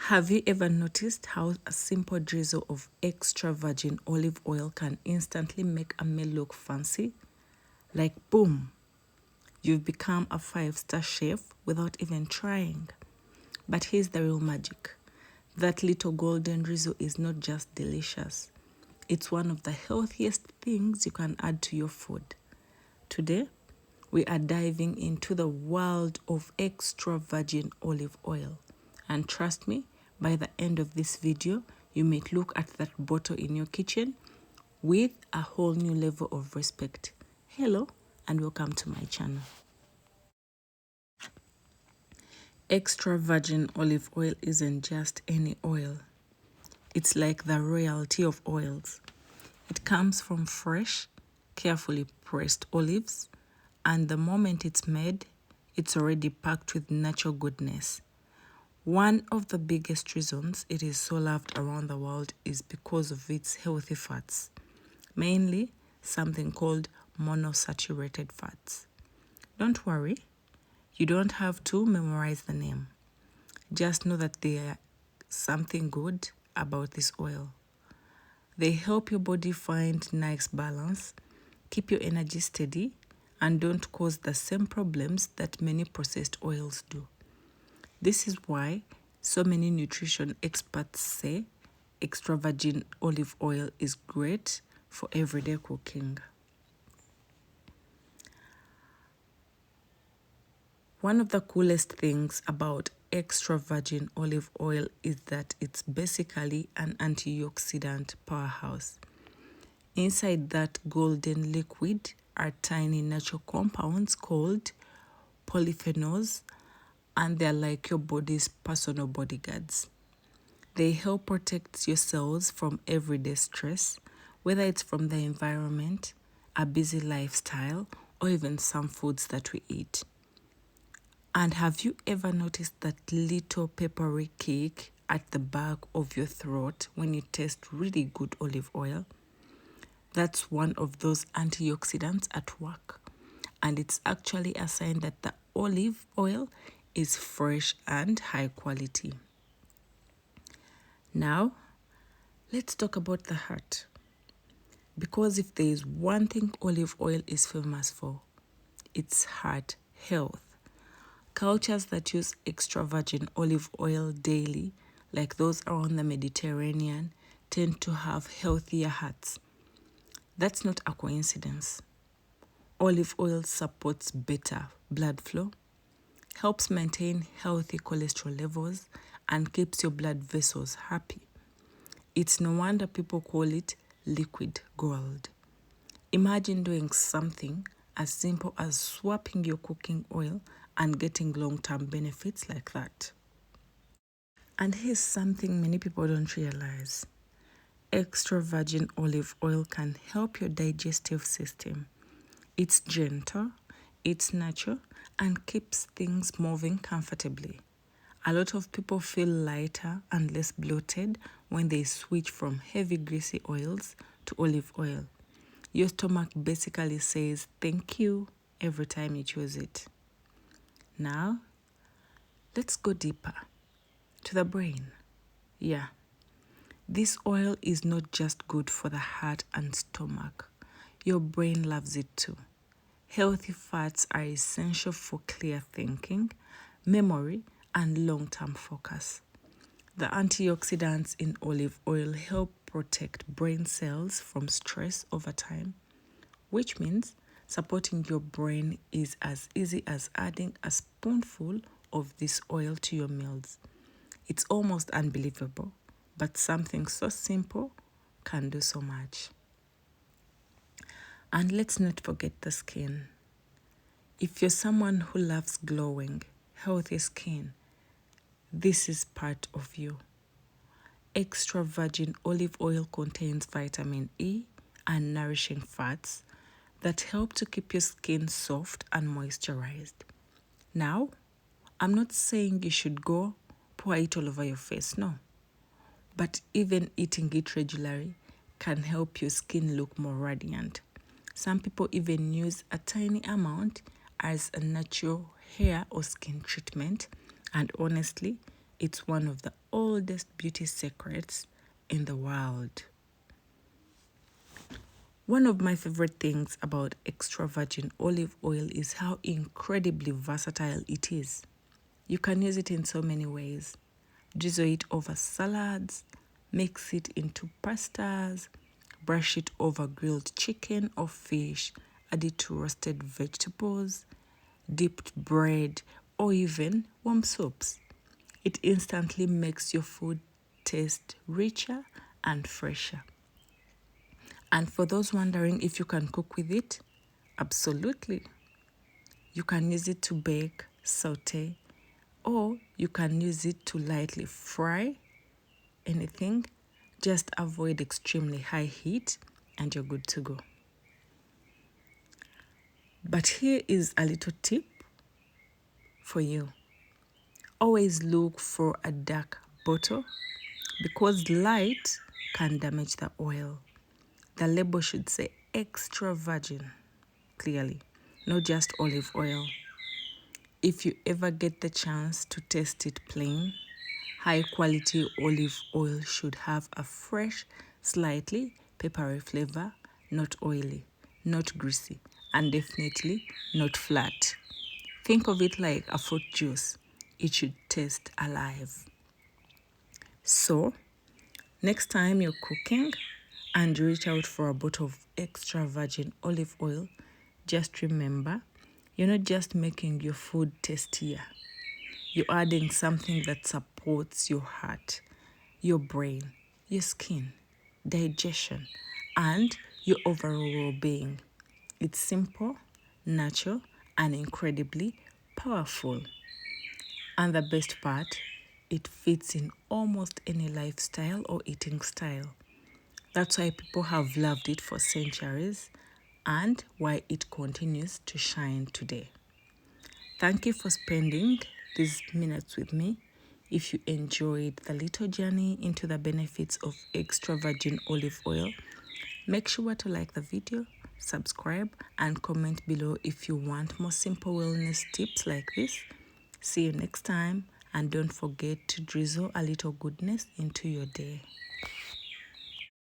Have you ever noticed how a simple drizzle of extra virgin olive oil can instantly make a meal look fancy? Like boom, you've become a 5-star chef without even trying. But here's the real magic. That little golden drizzle is not just delicious. It's one of the healthiest things you can add to your food. Today, we are diving into the world of extra virgin olive oil. And trust me, by the end of this video, you may look at that bottle in your kitchen with a whole new level of respect. Hello, and welcome to my channel. Extra virgin olive oil isn't just any oil. It's like the royalty of oils. It comes from fresh, carefully pressed olives, and the moment it's made, it's already packed with natural goodness. One of the biggest reasons it is so loved around the world is because of its healthy fats, mainly something called monosaturated fats. Don't worry, you don't have to memorize the name. Just know that there's something good about this oil. They help your body find nice balance, keep your energy steady, and don't cause the same problems that many processed oils do. This is why so many nutrition experts say extra virgin olive oil is great for everyday cooking. One of the coolest things about extra virgin olive oil is that it's basically an antioxidant powerhouse. Inside that golden liquid are tiny natural compounds called polyphenols, and they're like your body's personal bodyguards. They help protect your cells from everyday stress, whether it's from the environment, a busy lifestyle, or even some foods that we eat. And have you ever noticed that little peppery kick at the back of your throat when you taste really good olive oil? That's one of those antioxidants at work. And it's actually a sign that the olive oil is fresh and high quality. Now, let's talk about the heart. Because if there is one thing olive oil is famous for, it's heart health. Cultures that use extra virgin olive oil daily, like those around the Mediterranean, tend to have healthier hearts. That's not a coincidence. Olive oil supports better blood flow, helps maintain healthy cholesterol levels, and keeps your blood vessels happy. It's no wonder people call it liquid gold. Imagine doing something as simple as swapping your cooking oil and getting long-term benefits like that. And here's something many people don't realize. Extra virgin olive oil can help your digestive system. It's gentle, it's natural, and keeps things moving comfortably. A lot of people feel lighter and less bloated when they switch from heavy greasy oils to olive oil. Your stomach basically says thank you every time you choose it. Now, let's go deeper to the brain. Yeah, this oil is not just good for the heart and stomach. Your brain loves it too. Healthy fats are essential for clear thinking, memory, and long-term focus. The antioxidants in olive oil help protect brain cells from stress over time, which means supporting your brain is as easy as adding a spoonful of this oil to your meals. It's almost unbelievable, but something so simple can do so much. And let's not forget the skin. If you're someone who loves glowing, healthy skin, this is part of you. Extra virgin olive oil contains vitamin E and nourishing fats that help to keep your skin soft and moisturized. Now, I'm not saying you should go pour it all over your face, no. But even eating it regularly can help your skin look more radiant. Some people even use a tiny amount as a natural hair or skin treatment, and honestly, It's one of the oldest beauty secrets in the world. One of my favorite things about extra virgin olive oil is how incredibly versatile it is. You can use it in so many ways. Drizzle it over salads, mix it into pastas, brush it over grilled chicken or fish, add it to roasted vegetables, dipped bread, or even warm soups. It instantly makes your food taste richer and fresher. And for those wondering if you can cook with it, absolutely. You can use it to bake, saute, or you can use it to lightly fry anything. Just avoid extremely high heat and you're good to go. But here is a little tip for you. Always look for a dark bottle because light can damage the oil. The label should say extra virgin, clearly, not just olive oil. If you ever get the chance to taste it plain, high quality olive oil should have a fresh, slightly peppery flavor, not oily, not greasy, and definitely not flat. Think of it like a fruit juice. It should taste alive. So, next time you're cooking and you reach out for a bottle of extra virgin olive oil, just remember, you're not just making your food tastier. You're adding something that supports your heart, your brain, your skin, digestion, and your overall well-being. It's simple, natural, and incredibly powerful. And the best part, it fits in almost any lifestyle or eating style. That's why people have loved it for centuries and why it continues to shine today. Thank you for spending these minutes with me. If you enjoyed the little journey into the benefits of extra virgin olive oil, make sure to like the video, subscribe, and comment below if you want more simple wellness tips like this. See you next time, and don't forget to drizzle a little goodness into your day.